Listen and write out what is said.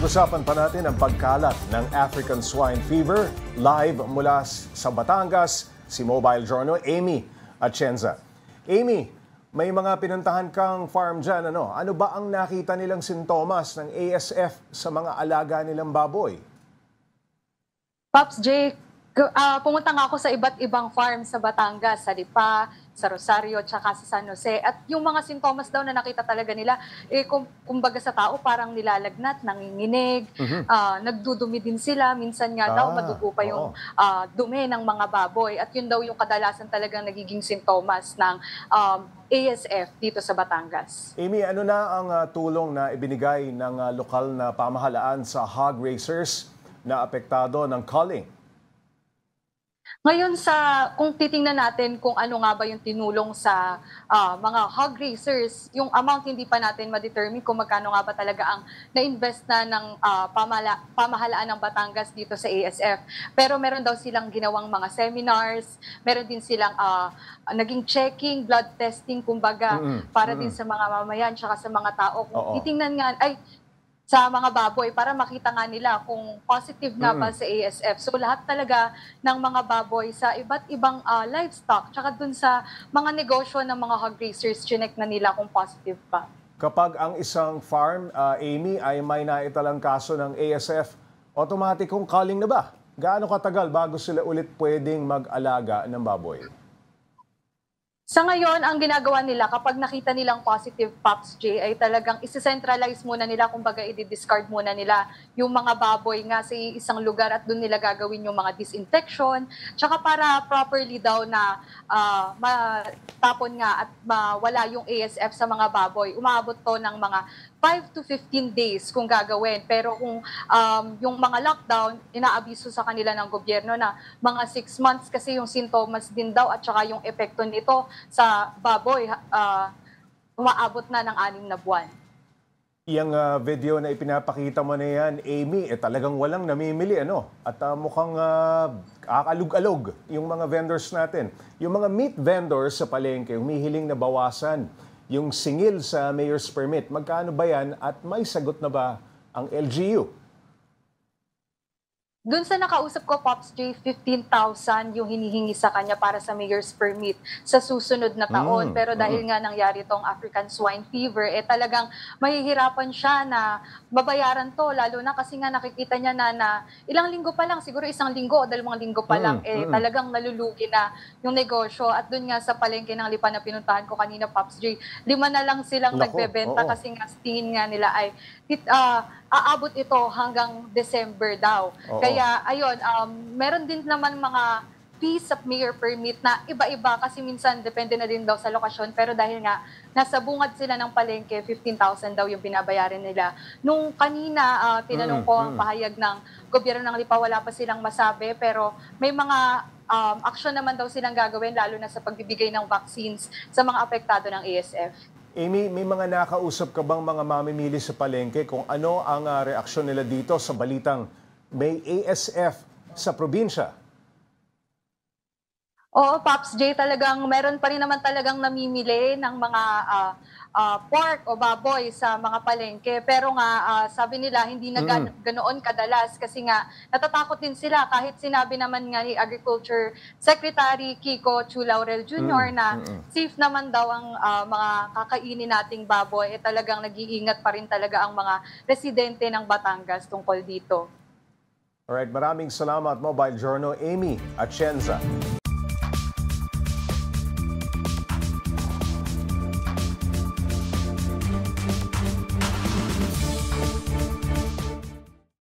Pag-usapan pa natin ang pagkalat ng African Swine Fever. Live mula sa Batangas, si Mobile Journal, Amy Atienza. Amy, may mga pinuntahan kang farm dyan. Ano ba ang nakita nilang sintomas ng ASF sa mga alaga nilang baboy? Pops J, pumunta nga ako sa iba't ibang farm sa Batangas, sa Lipa, sa Rosario, tsaka sa San Jose. At yung mga sintomas daw na nakita talaga nila, kumbaga sa tao, parang nilalagnat, nanginginig, nagdudumi din sila. Minsan nga daw, madugo pa yung dumi ng mga baboy. At yun daw yung kadalasan talagang nagiging sintomas ng ASF dito sa Batangas. Amy, ano na ang tulong na ibinigay ng lokal na pamahalaan sa hog raisers na apektado ng culling? Ngayon kung titingnan natin kung ano nga ba yung tinulong sa mga hog raisers, yung amount hindi pa natin ma-determine kung magkano nga ba talaga ang na-invest na ng pamahalaan ng Batangas dito sa ASF. Pero meron daw silang ginawang mga seminars, meron din silang naging checking, blood testing, kumbaga, para din sa mga mamayan tsaka sa mga tao. Kung titingnan nga, sa mga baboy para makita nga nila kung positive nga ba sa ASF. So lahat talaga ng mga baboy sa iba't ibang livestock, tsaka dun sa mga negosyo ng mga hog raisers, chinek na nila kung positive pa. Kapag ang isang farm, Amy, ay may naitalang kaso ng ASF, automatic kung culling na ba? Gaano katagal bago sila ulit pwedeng mag-alaga ng baboy? Sa ngayon, ang ginagawa nila kapag nakita nilang positive Pops J ay talagang isi-centralize muna nila, kumbaga i-discard muna nila yung mga baboy nga sa isang lugar at doon nila gagawin yung mga disinfection. Tsaka para properly daw na matapon nga at mawala yung ASF sa mga baboy, umaabot to ng mga 5 to 15 days kung gagawin. Pero kung yung mga lockdown, inaabiso sa kanila ng gobyerno na mga 6 months kasi yung sintomas din daw at saka yung epekto nito sa baboy, umaabot na ng 6 na buwan. Yung video na ipinapakita mo na yan, Amy, talagang walang namimili, At mukhang akalug-alog yung mga vendors natin. Yung mga meat vendors sa palengke, humihiling na bawasan yung singil sa mayor's permit. Magkano ba yan at may sagot na ba ang LGU? Doon sa nakausap ko, Pops J, 15,000 yung hinihingi sa kanya para sa mayor's permit sa susunod na taon. Pero dahil nga nangyari itong African Swine Fever, talagang mahihirapan siya na babayaran to. Lalo na kasi nga nakikita niya na ilang linggo pa lang, siguro 1 linggo o 2 linggo pa lang, talagang nalulugi na yung negosyo. At doon nga sa palengke ng Lipa na pinuntahan ko kanina, Pops J, 5 na lang silang nagbebenta kasi nga tingin nga nila ay aabot ito hanggang December daw. Kaya ayun, meron din naman mga fees sa mayor permit na iba-iba kasi minsan depende na din daw sa lokasyon. Pero dahil nga nasa bungad sila ng palengke, 15,000 daw yung binabayaran nila. Nung kanina, tinanong ko ang pahayag ng gobyerno ng Lipa, wala pa silang masabi. Pero may mga aksyon naman daw silang gagawin, lalo na sa pagbibigay ng vaccines sa mga apektado ng ASF. Amy, may mga nakausap ka bang mga mamimili sa palengke kung ano ang reaksyon nila dito sa balitang may ASF sa probinsya? Oo, Pops J, talagang meron pa rin naman talagang namimili ng mga pork o baboy sa mga palengke. Pero nga, sabi nila, hindi na ganoon kadalas kasi nga natatakot din sila kahit sinabi naman nga ni Agriculture Secretary Kiko Chu Laurel Jr. na safe naman daw ang mga kakainin nating baboy. Talagang nag-iingat pa rin talaga ang mga residente ng Batangas tungkol dito. Alright, maraming salamat, Mobile Journal, Amy Atienza.